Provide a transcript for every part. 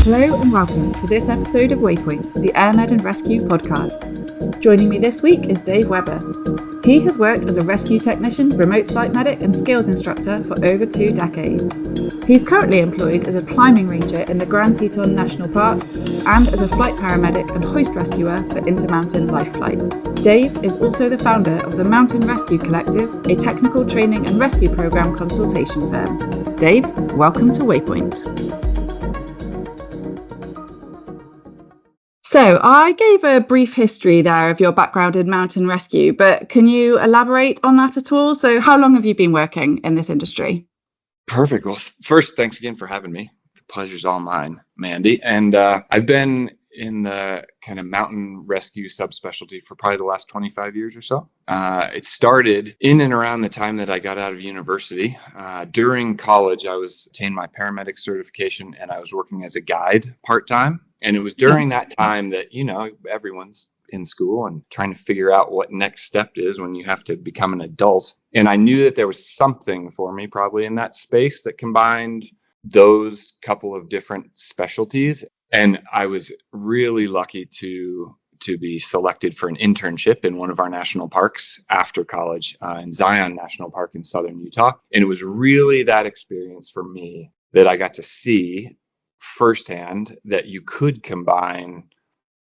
Hello and welcome to this episode of Waypoint, the AirMed&Rescue podcast. Joining me this week is Dave Webber. He has worked as a rescue technician, remote site medic and skills instructor for over 2 decades. He's currently employed as a climbing ranger in the Grand Teton National Park and as a flight paramedic and hoist rescuer for Intermountain Life Flight. Dave is also the founder of the Mountain Rescue Collective, a technical training and rescue program consultation firm. Dave, welcome to Waypoint. So I gave a brief history there of your background in mountain rescue, but can you elaborate on that at all? So how long have you been working in this industry? Perfect. Well, first, thanks again for having me. The pleasure's all mine, Mandy. And I've been in the kind of mountain rescue subspecialty for probably the last 25 years or so. It started in and around the time that I got out of university. During college, I attained my paramedic certification and I was working as a guide part-time. And it was during that time that, everyone's in school and trying to figure out what next step is when you have to become an adult. And I knew that there was something for me probably in that space that combined those couple of different specialties. And I was really lucky to be selected for an internship in one of our national parks after college in Zion National Park in southern Utah. And it was really that experience for me that I got to see firsthand that you could combine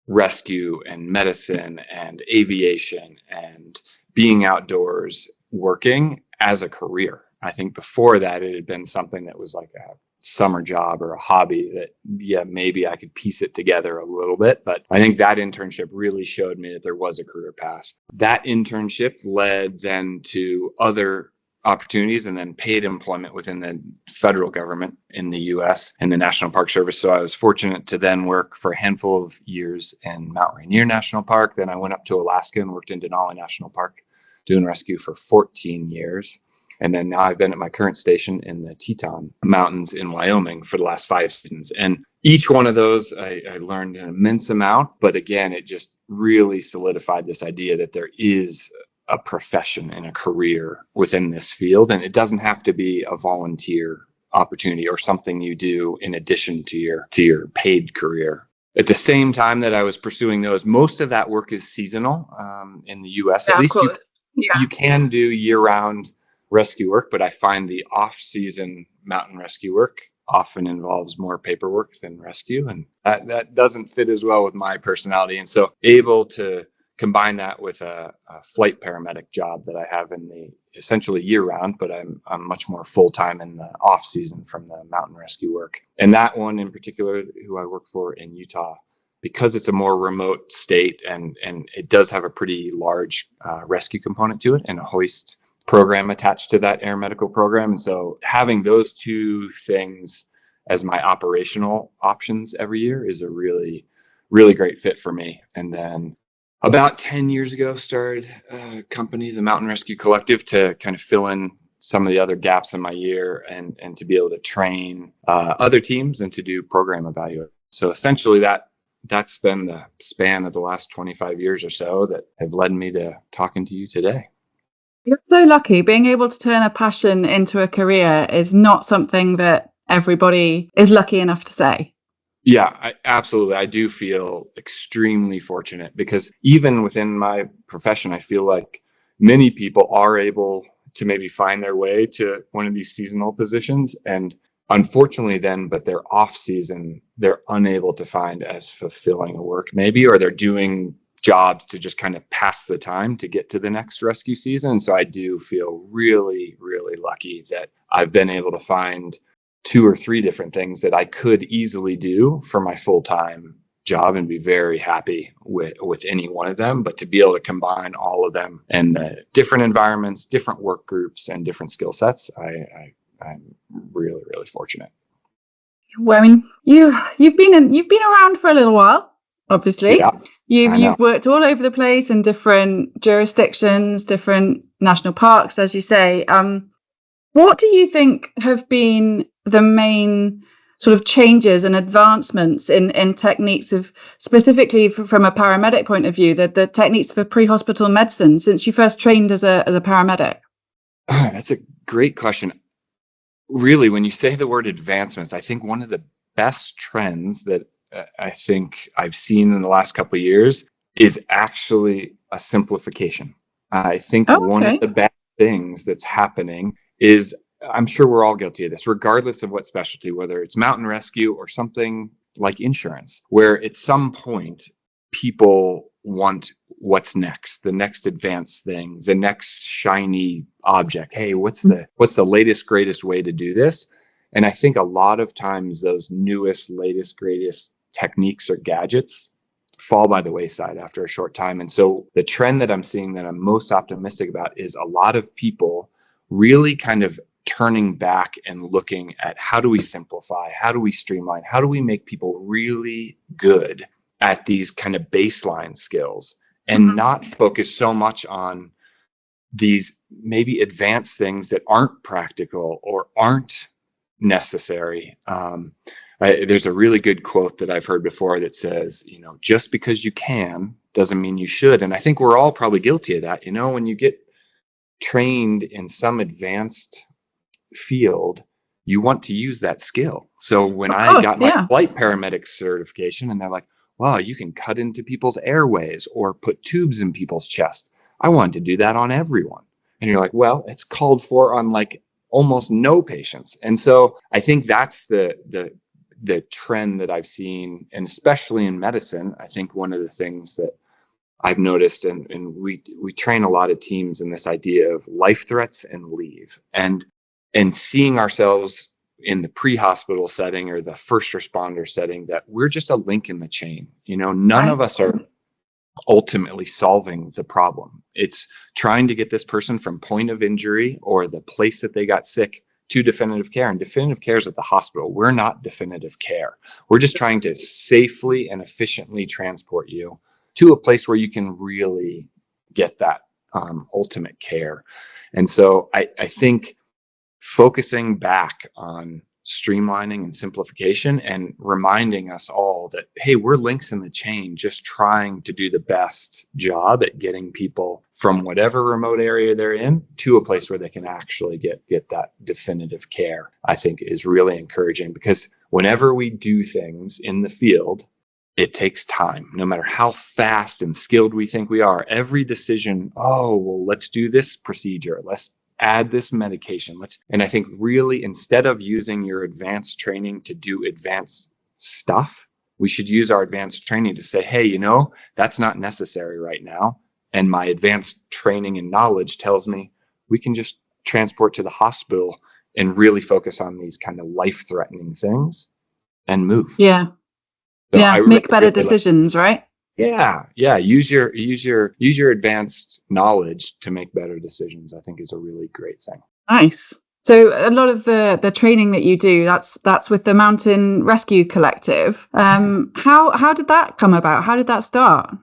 rescue and medicine and aviation and being outdoors working as a career. I think before that, it had been something that was like a summer job or a hobby that, maybe I could piece it together a little bit. But I think that internship really showed me that there was a career path. That internship led then to other opportunities and then paid employment within the federal government in the U.S. and the National Park Service. So I was fortunate to then work for a handful of years in Mount Rainier National Park. Then I went up to Alaska and worked in Denali National Park doing rescue for 14 years. And then now I've been at my current station in the Teton Mountains in Wyoming for the last 5 seasons. And each one of those, I learned an immense amount. But again, it just really solidified this idea that there is a profession and a career within this field. And it doesn't have to be a volunteer opportunity or something you do in addition to your paid career. At the same time that I was pursuing those, most of that work is seasonal in the U.S. At least you can do year-round rescue work, but I find the off-season mountain rescue work often involves more paperwork than rescue, and that doesn't fit as well with my personality. And so able to combine that with a flight paramedic job that I have in the essentially year-round, but I'm much more full-time in the off-season from the mountain rescue work. And that one in particular, who I work for in Utah, because it's a more remote state and it does have a pretty large rescue component to it and a hoist program attached to that air medical program. And so having those two things as my operational options every year is a really, really great fit for me. And then about 10 years ago, started a company, the Mountain Rescue Collective, to kind of fill in some of the other gaps in my year and to be able to train other teams and to do program evaluation. So essentially that's been the span of the last 25 years or so that have led me to talking to you today. You're so lucky. Being able to turn a passion into a career is not something that everybody is lucky enough to say. Yeah, absolutely. I do feel extremely fortunate because even within my profession, I feel like many people are able to maybe find their way to one of these seasonal positions. And unfortunately but they're off season, they're unable to find as fulfilling a work maybe, or they're doing jobs to just kind of pass the time to get to the next rescue season. So I do feel really, really lucky that I've been able to find 2 or 3 different things that I could easily do for my full-time job and be very happy with any one of them. But to be able to combine all of them and the different environments, different work groups, and different skill sets, I'm really, really fortunate. Well, I mean, you've been around for a little while, obviously. Yeah. You've worked all over the place in different jurisdictions, different national parks, as you say. What do you think have been the main sort of changes and advancements in techniques of, specifically from a paramedic point of view, the techniques for pre-hospital medicine since you first trained as a paramedic? That's a great question. Really, when you say the word advancements, I think one of the best trends that I think I've seen in the last couple of years is actually a simplification. I think one of the bad things that's happening is, I'm sure we're all guilty of this, regardless of what specialty, whether it's mountain rescue or something like insurance, where at some point people want what's next, the next advanced thing, the next shiny object. Hey, what's the latest, greatest way to do this? And I think a lot of times those newest, latest, greatest techniques or gadgets fall by the wayside after a short time. And so the trend that I'm seeing that I'm most optimistic about is a lot of people really kind of turning back and looking at how do we simplify, how do we streamline, how do we make people really good at these kind of baseline skills, and not focus so much on these maybe advanced things that aren't practical or aren't necessary. There's a really good quote that I've heard before that says, just because you can doesn't mean you should. And I think we're all probably guilty of that. When you get trained in some advanced field, you want to use that skill. So when I got my flight paramedic certification and they're like, wow, you can cut into people's airways or put tubes in people's chest, I wanted to do that on everyone. And you're like, well, it's called for on like almost no patients. And so I think that's the trend that I've seen, and especially in medicine. I think one of the things that I've noticed, and we train a lot of teams in this idea of life threats and leave, and seeing ourselves in the pre-hospital setting or the first responder setting, that we're just a link in the chain. None of us are ultimately solving the problem. It's trying to get this person from point of injury or the place that they got sick to definitive care. And definitive care is at the hospital. We're not definitive care. We're just trying to safely and efficiently transport you to a place where you can really get that ultimate care. And so I think focusing back on streamlining and simplification and reminding us all that, hey, we're links in the chain, just trying to do the best job at getting people from whatever remote area they're in to a place where they can actually get that definitive care, I think is really encouraging. Because whenever we do things in the field, it takes time. No matter how fast and skilled we think we are, every decision, let's do this procedure, let's add this medication. And I think really, instead of using your advanced training to do advanced stuff, we should use our advanced training to say, hey, that's not necessary right now. And my advanced training and knowledge tells me we can just transport to the hospital and really focus on these kind of life-threatening things and move. Yeah. So make better decisions, right? Yeah. Use your advanced knowledge to make better decisions, I think is a really great thing. Nice. So a lot of the training that you do, that's with the Mountain Rescue Collective. How did that come about? How did that start?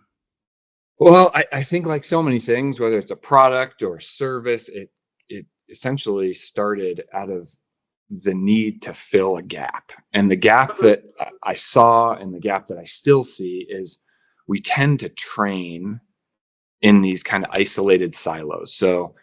Well, I think like so many things, whether it's a product or a service, it essentially started out of the need to fill a gap. And the gap that I saw and the gap that I still see is we tend to train in these kind of isolated silos. So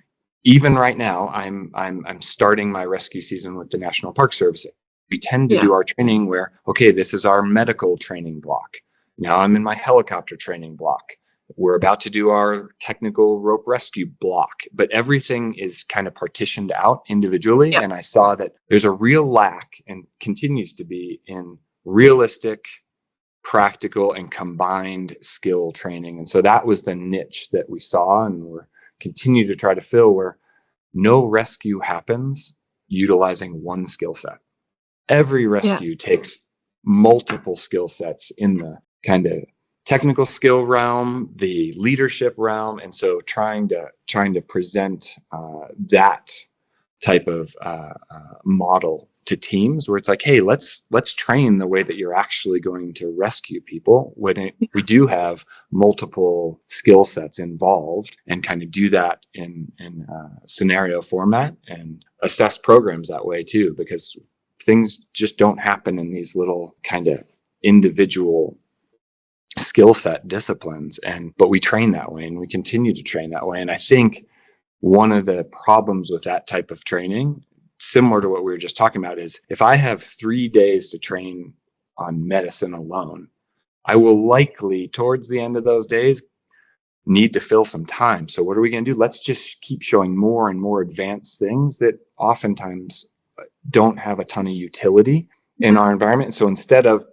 even right now, I'm starting my rescue season with the National Park Service. We tend to do our training where, okay, this is our medical training block. Now I'm in my helicopter training block. We're about to do our technical rope rescue block, but everything is kind of partitioned out individually. Yep. And I saw that there's a real lack, and continues to be, in realistic, practical, and combined skill training. And so that was the niche that we saw, and we're continue to try to fill, where no rescue happens utilizing one skill set. Every rescue takes multiple skill sets in the kind of technical skill realm, the leadership realm. And so trying to present that type of model to teams, where it's like, hey, let's train the way that you're actually going to rescue people when we do have multiple skill sets involved, and kind of do that in scenario format and assess programs that way too, because things just don't happen in these little kind of individual skill set disciplines. But we train that way, and we continue to train that way. And I think one of the problems with that type of training, similar to what we were just talking about, is if I have 3 days to train on medicine alone, I will likely, towards the end of those days, need to fill some time. So what are we going to do? Let's just keep showing more and more advanced things that oftentimes don't have a ton of utility in our environment. So instead of,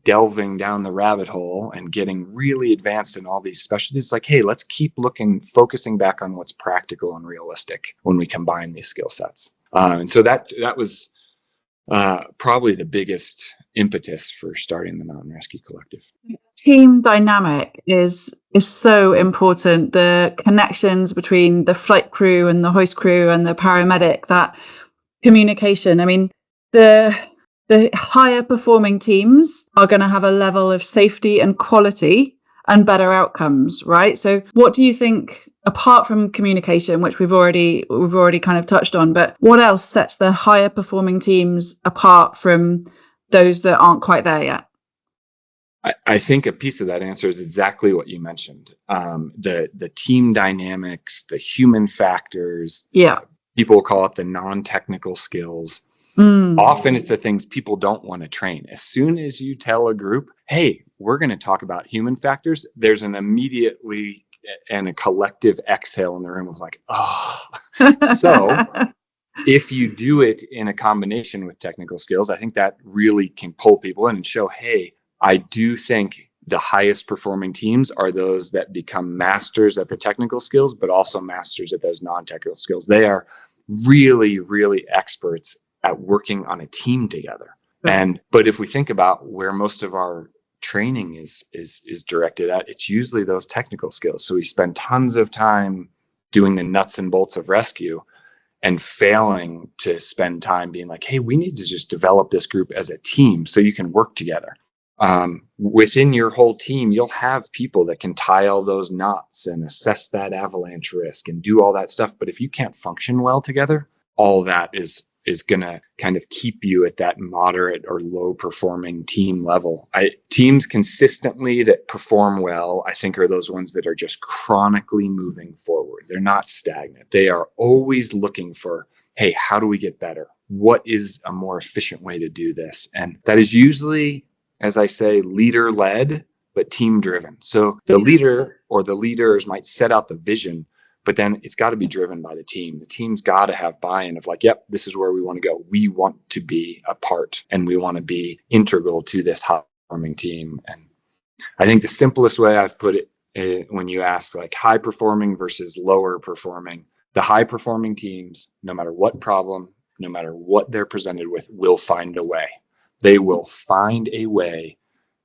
delving down the rabbit hole and getting really advanced in all these specialties, like, hey, let's keep focusing back on what's practical and realistic when we combine these skill sets. And so that was probably the biggest impetus for starting the Mountain Rescue Collective. Team dynamic is so important. The connections between the flight crew and the hoist crew and the paramedic, that communication. I mean, the higher performing teams are going to have a level of safety and quality and better outcomes, right? So what do you think, apart from communication, which we've already kind of touched on, but what else sets the higher performing teams apart from those that aren't quite there yet? I think a piece of that answer is exactly what you mentioned. The team dynamics, the human factors. Yeah. People call it the non-technical skills. Often it's the things people don't want to train. As soon as you tell a group, hey, we're going to talk about human factors, there's an immediately and a collective exhale in the room of like, oh. So if you do it in a combination with technical skills, I think that really can pull people in and show, hey, I do think the highest performing teams are those that become masters at the technical skills, but also masters at those non-technical skills. They are really, really experts at working on a team together. Right. But if we think about where most of our training is directed at, it's usually those technical skills. So we spend tons of time doing the nuts and bolts of rescue and failing to spend time being like, hey, we need to just develop this group as a team so you can work together. Within your whole team, you'll have people that can tie all those knots and assess that avalanche risk and do all that stuff. But if you can't function well together, all that is going to kind of keep you at that moderate or low performing team level. Teams consistently that perform well, I think, are those ones that are just chronically moving forward. They're not stagnant. They are always looking for, hey, how do we get better? What is a more efficient way to do this? And that is usually, as I say, leader led, but team driven. So the leader or the leaders might set out the vision, but then it's got to be driven by the team. The team's got to have buy-in of like, yep, this is where we want to go. We want to be a part and we want to be integral to this high-performing team. And I think the simplest way I've put it, when you ask like high-performing versus lower-performing, the high-performing teams, no matter what problem, no matter what they're presented with, will find a way. They will find a way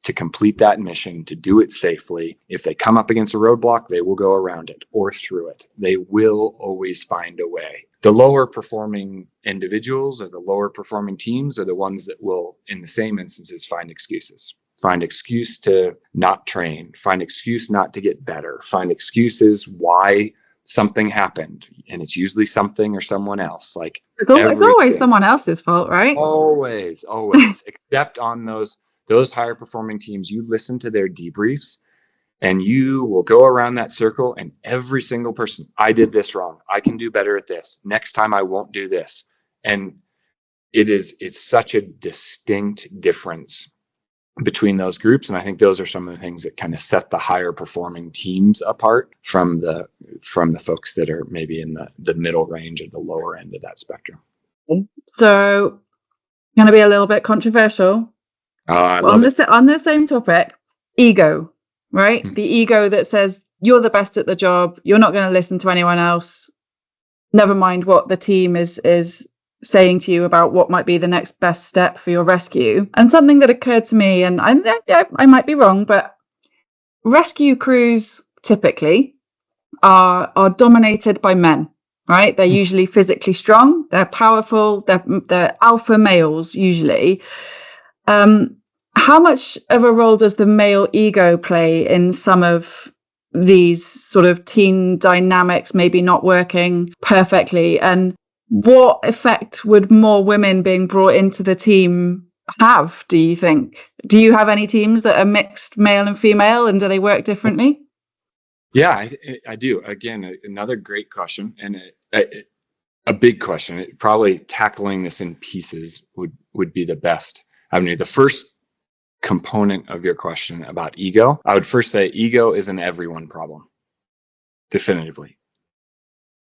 to complete that mission, to do it safely. If they come up against a roadblock, they will go around it or through it. They will always find a way. The lower performing individuals or the lower performing teams are the ones that will, in the same instances, find excuses. Find excuse to not train, find excuse not to get better, find excuses why something happened. And it's usually something or someone else. Like it's always someone else's fault, right? Always. Except on those higher performing teams, you listen to their debriefs and you will go around that circle and every single person, I did this wrong. I can do better at this. Next time I won't do this. And it's such a distinct difference between those groups. And I think those are some of the things that kind of set the higher performing teams apart from the folks that are maybe in the middle range or the lower end of that spectrum. So going to be a little bit controversial. On the same topic, ego, right? The ego that says you're the best at the job. You're not going to listen to anyone else. Never mind what the team is saying to you about what might be the next best step for your rescue. And something that occurred to me, and I might be wrong, but rescue crews typically are dominated by men, right? They're usually physically strong. They're powerful. They're alpha males usually. How much of a role does the male ego play in some of these sort of team dynamics maybe not working perfectly? And what effect would more women being brought into the team have, do you think? Do you have any teams that are mixed male and female, and do they work differently? Yeah, I do. Again, another great question and a big question. Probably tackling this in pieces would be the best. I mean, the first component of your question about ego, I would first say ego is an everyone problem, definitively,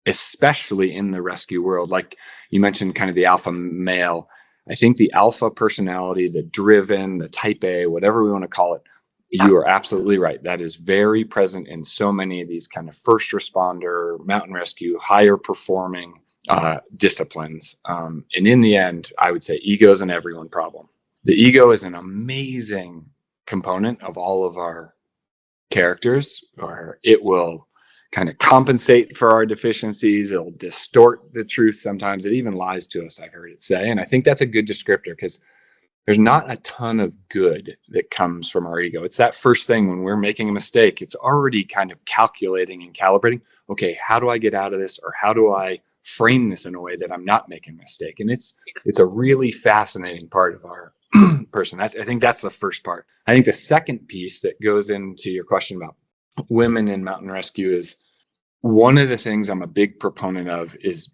especially in the rescue world. Like you mentioned, kind of the alpha male. I think the alpha personality, the driven, the type A, whatever we want to call it, you are absolutely right. That is very present in so many of these kind of first responder, mountain rescue, higher performing disciplines. And in the end, I would say ego is an everyone problem. The ego is an amazing component of all of our characters, or it will kind of compensate for our deficiencies. It'll distort the truth sometimes. It even lies to us, I've heard it say. And I think that's a good descriptor, because there's not a ton of good that comes from our ego. It's that first thing when we're making a mistake. It's already kind of calculating and calibrating. Okay, how do I get out of this? Or how do I frame this in a way that I'm not making a mistake? And it's a really fascinating part of our person. I think that's the first part. I think the second piece that goes into your question about women in mountain rescue is one of the things I'm a big proponent of is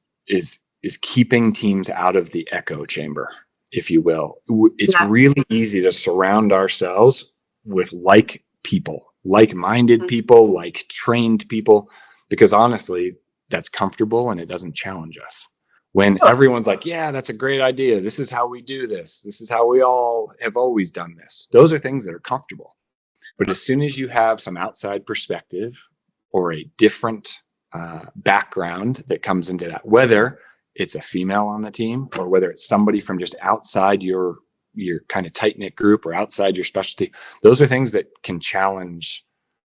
keeping teams out of the echo chamber, if you will. It's really easy to surround ourselves with like people, like-minded people, like trained people, because honestly, that's comfortable and it doesn't challenge us. When everyone's like, yeah, that's a great idea. This is how we do this. This is how we all have always done this. Those are things that are comfortable. But as soon as you have some outside perspective or a different background that comes into that, whether it's a female on the team or whether it's somebody from just outside your kind of tight-knit group or outside your specialty, those are things that can challenge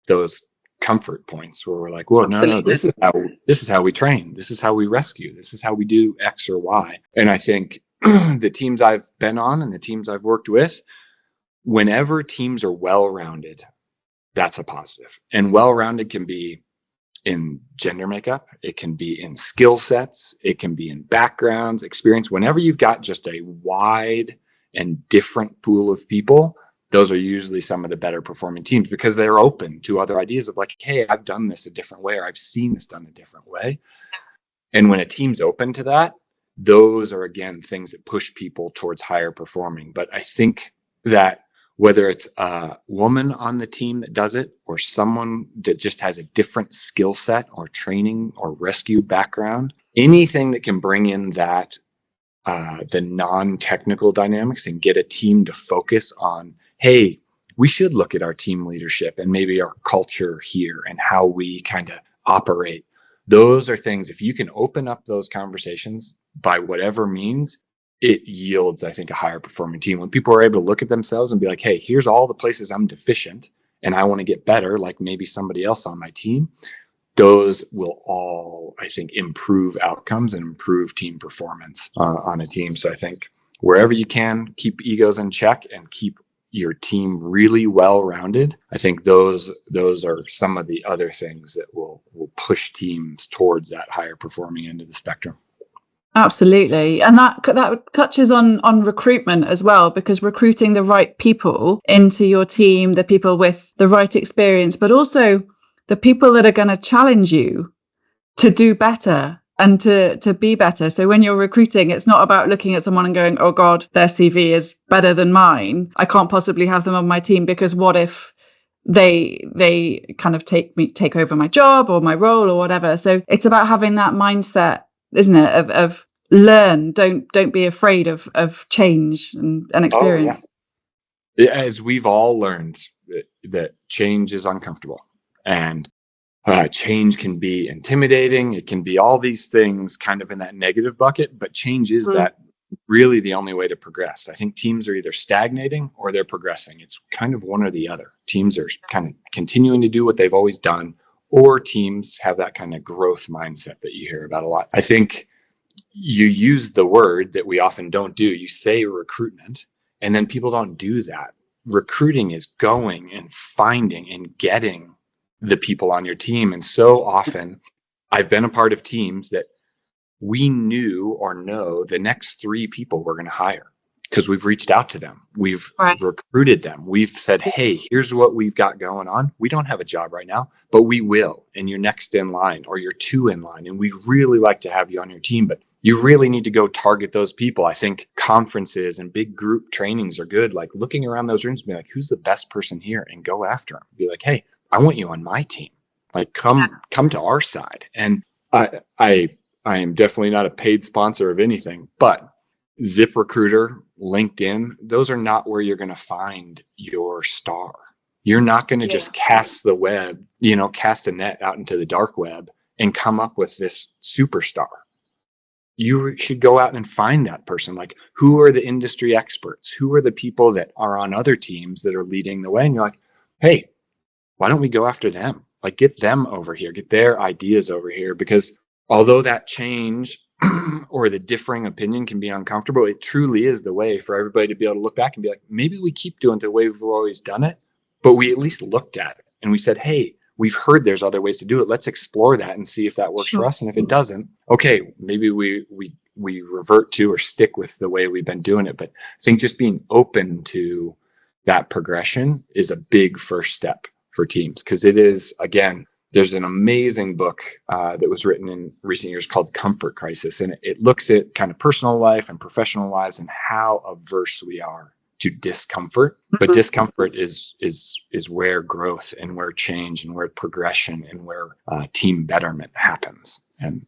those comfort points where we're like, whoa, no, this is how we train. This is how we rescue. This is how we do X or Y. And I think the teams I've been on and the teams I've worked with, whenever teams are well-rounded, that's a positive. And well-rounded can be in gender makeup, it can be in skill sets, it can be in backgrounds, experience. Whenever you've got just a wide and different pool of people, those are usually some of the better performing teams, because they're open to other ideas of like, hey, I've done this a different way, or I've seen this done a different way. And when a team's open to that, those are, again, things that push people towards higher performing. But I think that whether it's a woman on the team that does it or someone that just has a different skill set or training or rescue background, anything that can bring in that the non-technical dynamics and get a team to focus on, hey, we should look at our team leadership and maybe our culture here and how we kind of operate. Those are things, if you can open up those conversations by whatever means, it yields, I think, a higher performing team. When people are able to look at themselves and be like, hey, here's all the places I'm deficient and I want to get better, like maybe somebody else on my team, those will all, I think, improve outcomes and improve team performance on a team. So I think wherever you can, keep egos in check and keep your team really well-rounded. I think those are some of the other things that will push teams towards that higher performing end of the spectrum. Absolutely. And that touches on recruitment as well, because recruiting the right people into your team, the people with the right experience, but also the people that are going to challenge you to do better and to be better. So when you're recruiting, it's not about looking at someone and going, oh God, their CV is better than mine, I can't possibly have them on my team, because what if they kind of take over my job or my role or whatever. So it's about having that mindset, isn't it, of learn, don't be afraid of change and experience. Oh, yeah. As we've all learned that change is uncomfortable, and change can be intimidating. It can be all these things kind of in that negative bucket, but change is that really the only way to progress. I think teams are either stagnating or they're progressing. It's kind of one or the other. Teams are kind of continuing to do what they've always done, or teams have that kind of growth mindset that you hear about a lot. I think you use the word that we often don't do. You say recruitment, and then people don't do that. Recruiting is going and finding and getting the people on your team. And so often I've been a part of teams that we knew or know the next 3 people we're going to hire. because we've reached out to them. We've Right. recruited them. We've said, hey, here's what we've got going on. We don't have a job right now, but we will. And you're next in line, or you're two in line. And we really like to have you on your team, but you really need to go target those people. I think conferences and big group trainings are good. Like looking around those rooms and be like, who's the best person here? And go after them. Be like, hey, I want you on my team. Like come to our side. And I am definitely not a paid sponsor of anything, but ZipRecruiter, LinkedIn, those are not where you're going to find your star. You're not going to just cast the web, cast a net out into the dark web and come up with this superstar. You should go out and find that person. Like, who are the industry experts? Who are the people that are on other teams that are leading the way? And you're like, hey, why don't we go after them? Like, get them over here, get their ideas over here. Because although that change or the differing opinion can be uncomfortable, it truly is the way for everybody to be able to look back and be like, maybe we keep doing it the way we've always done it, but we at least looked at it and we said, hey, we've heard there's other ways to do it. Let's explore that and see if that works for us. And if it doesn't, okay, maybe we revert to or stick with the way we've been doing it. But I think just being open to that progression is a big first step for teams, because it is, again, there's an amazing book that was written in recent years called Comfort Crisis, and it looks at kind of personal life and professional lives and how averse we are to discomfort. But discomfort is where growth and where change and where progression and where team betterment happens. And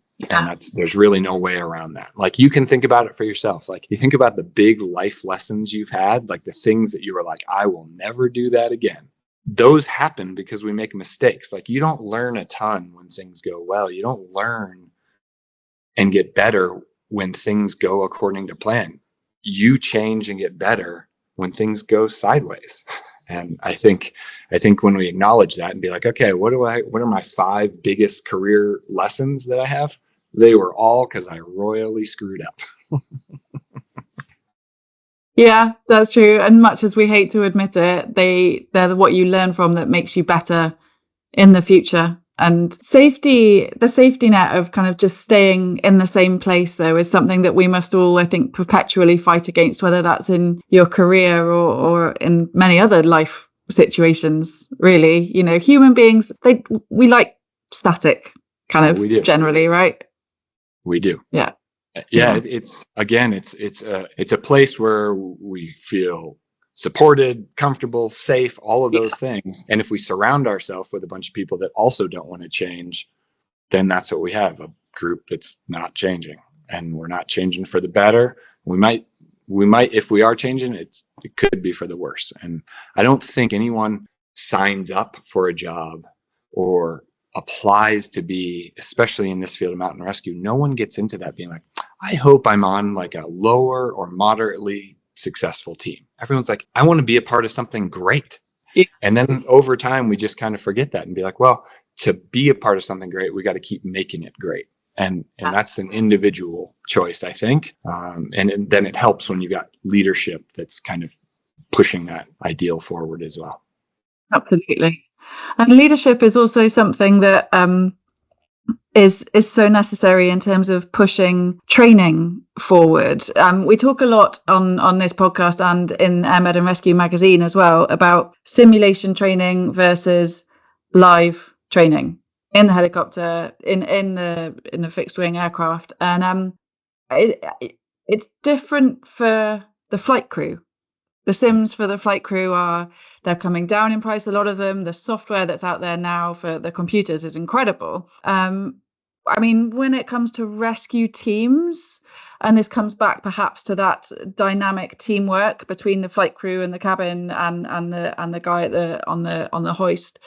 there's really no way around that. Like, you can think about it for yourself. Like, you think about the big life lessons you've had, like the things that you were like, I will never do that again. Those happen because we make mistakes. Like, you don't learn a ton when things go well. You don't learn and get better when things go according to plan. You change and get better when things go sideways. And I think when we acknowledge that and be like, okay, what are my 5 biggest career lessons that I have? They were all because I royally screwed up. Yeah, that's true. And much as we hate to admit it, they're what you learn from that makes you better in the future. And the safety net of kind of just staying in the same place, though, is something that we must all, I think, perpetually fight against, whether that's in your career or in many other life situations, really. Human beings, we like static kind of generally, right? We do. Yeah. It's a place where we feel supported, comfortable, safe, all of those things. And if we surround ourselves with a bunch of people that also don't want to change, then that's what we have, a group that's not changing. And we're not changing for the better. We might, if we are changing, it could be for the worse. And I don't think anyone signs up for a job or applies to be, especially in this field of mountain rescue, no one gets into that being like, I hope I'm on like a lower or moderately successful team. Everyone's like, I want to be a part of something great. Yeah. And then over time, we just kind of forget that and be like, well, to be a part of something great, we got to keep making it great. And that's an individual choice, I think. And then it helps when you got leadership that's kind of pushing that ideal forward as well. Absolutely. And leadership is also something that is so necessary in terms of pushing training forward. We talk a lot on this podcast and in AirMed&Rescue magazine as well about simulation training versus live training in the helicopter, in the fixed wing aircraft, and it's different for the flight crew. The sims for the flight crew they're coming down in price. A lot of them, the software that's out there now for the computers is incredible. I mean, when it comes to rescue teams, and this comes back perhaps to that dynamic teamwork between the flight crew and the cabin and the guy on the hoist.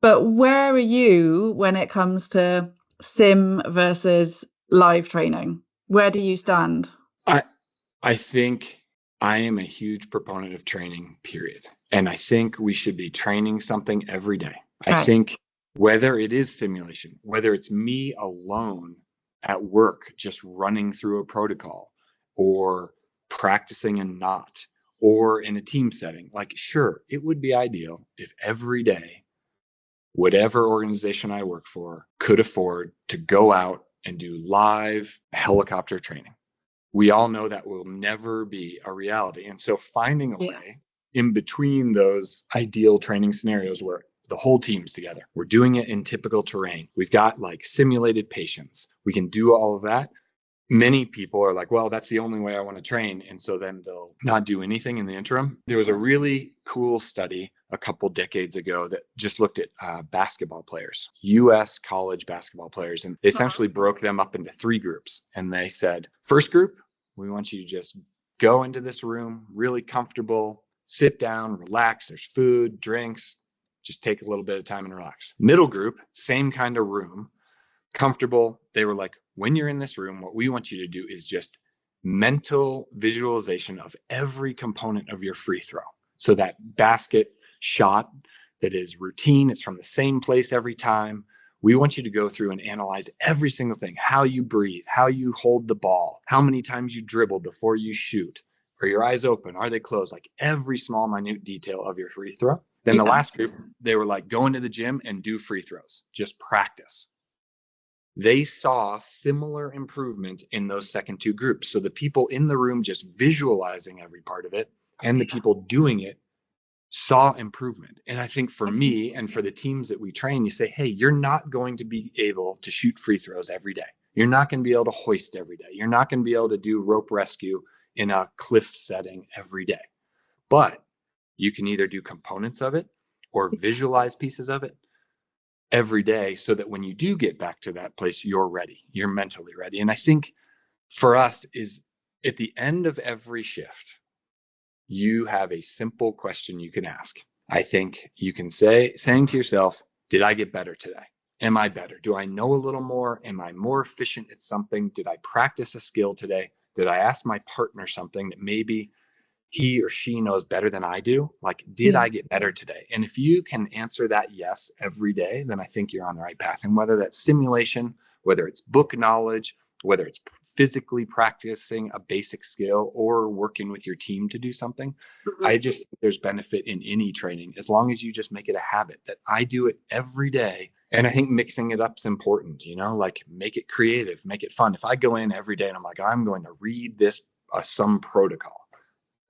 But where are you when it comes to sim versus live training? Where do you stand? I think I am a huge proponent of training, period. And I think we should be training something every day. Right. I think whether it is simulation, whether it's me alone at work, just running through a protocol or practicing a knot or in a team setting, like, sure, it would be ideal if every day, whatever organization I work for could afford to go out and do live helicopter training. we all know that will never be a reality. And so finding a way in between those ideal training scenarios where the whole team's together, we're doing it in typical terrain, we've got like simulated patients, we can do all of that. Many people are like, well, that's the only way I want to train. And so then they'll not do anything in the interim. There was a really cool study a couple decades ago that just looked at basketball players, US college basketball players, and they essentially broke them up into 3 groups. And they said, first group, we want you to just go into this room, really comfortable, sit down, relax. There's food, drinks, just take a little bit of time and relax. Middle group, same kind of room, comfortable. They were like, when you're in this room, what we want you to do is just mental visualization of every component of your free throw. So that basket shot that is routine, it's from the same place every time. We want you to go through and analyze every single thing, how you breathe, how you hold the ball, how many times you dribble before you shoot. Are your eyes open? Are they closed? Like every small, minute detail of your free throw. Then the last group, they were like, go into the gym and do free throws, just practice. They saw similar improvement in those second 2 groups. So the people in the room just visualizing every part of it and the people doing it saw improvement. And I think for me and for the teams that we train, you say, hey, you're not going to be able to shoot free throws every day. You're not going to be able to hoist every day. You're not going to be able to do rope rescue in a cliff setting every day. But you can either do components of it or visualize pieces of it every day so that when you do get back to that place, you're ready, you're mentally ready. And I think for us is at the end of every shift, you have a simple question you can ask. I think you can saying to yourself, did I get better today? Am I better? Do I know a little more? Am I more efficient at something? Did I practice a skill today? Did I ask my partner something that maybe he or she knows better than I do? Like, did I get better today? And if you can answer that yes every day, then I think you're on the right path. And whether that's simulation, whether it's book knowledge, whether it's physically practicing a basic skill or working with your team to do something, I just think there's benefit in any training as long as you just make it a habit that I do it every day. And I think mixing it up is important, like make it creative, make it fun. If I go in every day and I'm like, I'm going to read this, some protocol.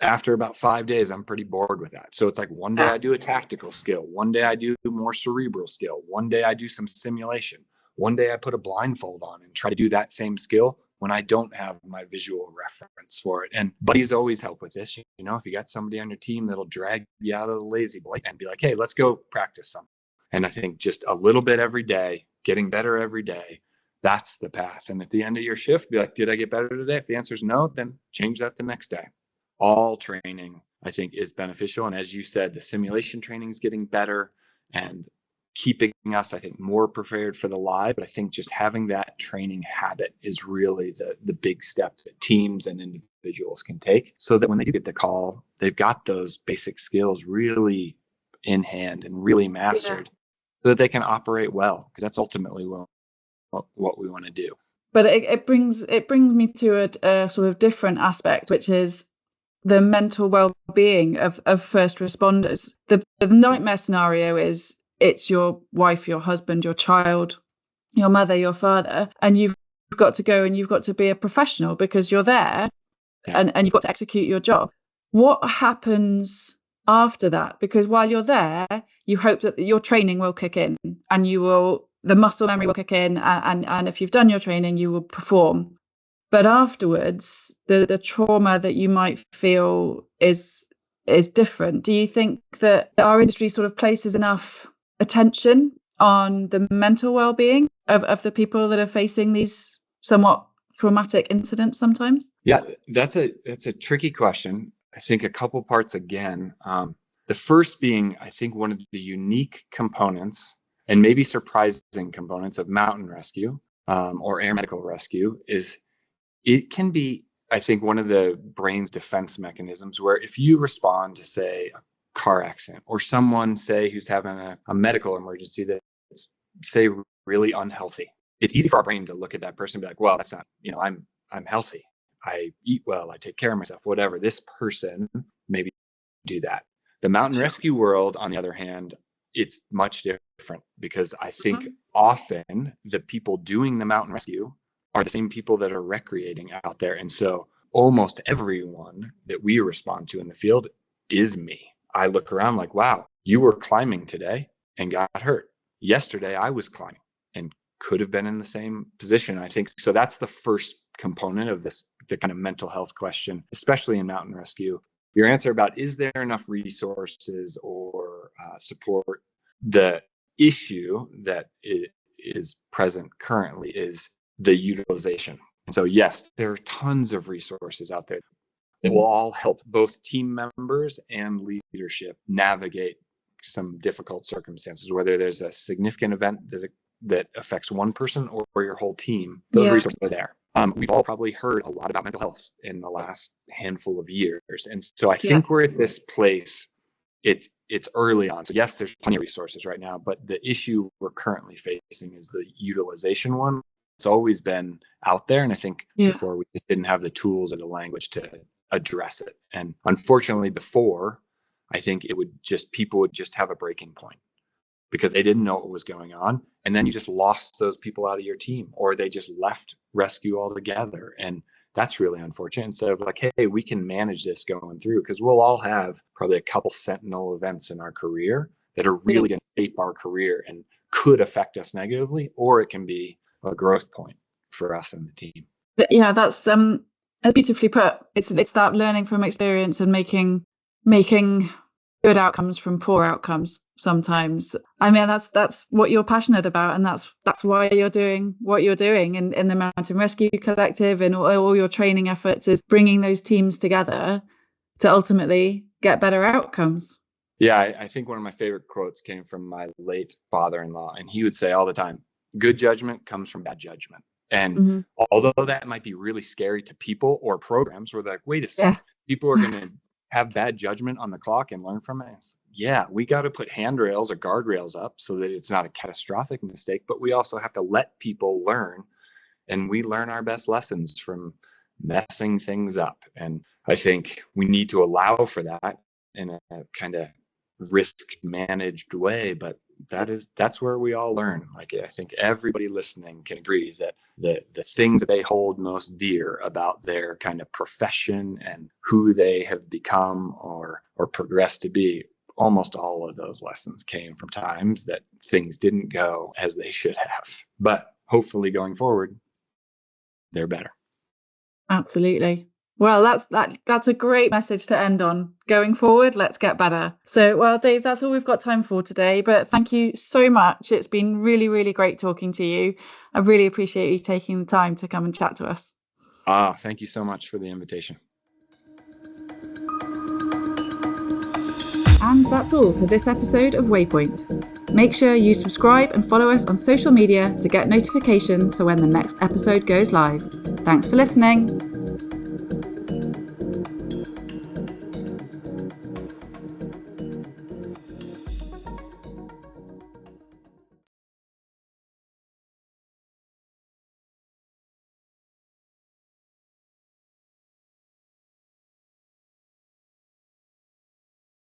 After about 5 days, I'm pretty bored with that. So it's like one day I do a tactical skill. One day I do more cerebral skill. One day I do some simulation. One day I put a blindfold on and try to do that same skill when I don't have my visual reference for it. And buddies always help with this. If you got somebody on your team that'll drag you out of the lazy boy and be like, hey, let's go practice something. And I think just a little bit every day, getting better every day, that's the path. And at the end of your shift, be like, did I get better today? If the answer is no, then change that the next day. All training, I think, is beneficial. And as you said, the simulation training is getting better and keeping us, I think, more prepared for the live. But I think just having that training habit is really the big step that teams and individuals can take so that when they do get the call, they've got those basic skills really in hand and really mastered so that they can operate well, because that's ultimately what we want to do. But it brings me to a sort of different aspect, which is the mental well-being of first responders. The nightmare scenario is it's your wife, your husband, your child, your mother, your father, and you've got to go and you've got to be a professional because you're there and you've got to execute your job. What happens after that? Because while you're there, you hope that your training will kick in and the muscle memory will kick in, and if you've done your training, you will perform. But afterwards, the trauma that you might feel is different. Do you think that our industry sort of places enough attention on the mental well-being of the people that are facing these somewhat traumatic incidents sometimes? Yeah, that's a tricky question. I think a couple parts again. The first being, I think one of the unique components and maybe surprising components of mountain rescue or air medical rescue is it can be, I think, one of the brain's defense mechanisms where if you respond to, say, a car accident or someone, say, who's having a medical emergency that's, say, really unhealthy, it's easy for our brain to look at that person and be like, well, that's not, I'm healthy. I eat well. I take care of myself, whatever. This person maybe do that. The mountain rescue world, on the other hand, it's much different because I think often the people doing the mountain rescue are the same people that are recreating out there. And so almost everyone that we respond to in the field is me. I look around like, wow, you were climbing today and got hurt. Yesterday, I was climbing and could have been in the same position. I think so. That's the first component of this, the kind of mental health question, especially in mountain rescue. Your answer about is there enough resources or support? The issue that is present currently is the utilization. And so, yes, there are tons of resources out there that will all help both team members and leadership navigate some difficult circumstances, whether there's a significant event that affects one person or your whole team. Those resources are there. We've all probably heard a lot about mental health in the last handful of years. And so I think we're at this place, it's early on. So yes, there's plenty of resources right now, but the issue we're currently facing is the utilization one. It's always been out there. And I think before we just didn't have the tools or the language to address it. And unfortunately before, I think people would just have a breaking point because they didn't know what was going on. And then you just lost those people out of your team, or they just left rescue altogether. And that's really unfortunate. Instead of like, hey, we can manage this going through, because we'll all have probably a couple sentinel events in our career that are really going to shape our career and could affect us negatively, or it can be a growth point for us and the team. Yeah, that's beautifully put. It's that learning from experience and making good outcomes from poor outcomes sometimes. I mean, that's what you're passionate about, and that's why you're doing what you're doing in the Mountain Rescue Collective, and all your training efforts is bringing those teams together to ultimately get better outcomes. Yeah, I think one of my favorite quotes came from my late father-in-law, and he would say all the time, good judgment comes from bad judgment. And although that might be really scary to people or programs where they're like, wait a second, people are going to have bad judgment on the clock and learn from it. We got to put handrails or guardrails up so that it's not a catastrophic mistake, but we also have to let people learn, and we learn our best lessons from messing things up. And I think we need to allow for that in a kind of risk managed way, but that's where we all learn. Like, I think everybody listening can agree that the things that they hold most dear about their kind of profession and who they have become or progressed to be, almost all of those lessons came from times that things didn't go as they should have. But hopefully going forward, they're better. Absolutely. Well, that's a great message to end on. Going forward, let's get better. So, well, Dave, that's all we've got time for today. But thank you so much. It's been really, really great talking to you. I really appreciate you taking the time to come and chat to us. Thank you so much for the invitation. And that's all for this episode of Waypoint. Make sure you subscribe and follow us on social media to get notifications for when the next episode goes live. Thanks for listening.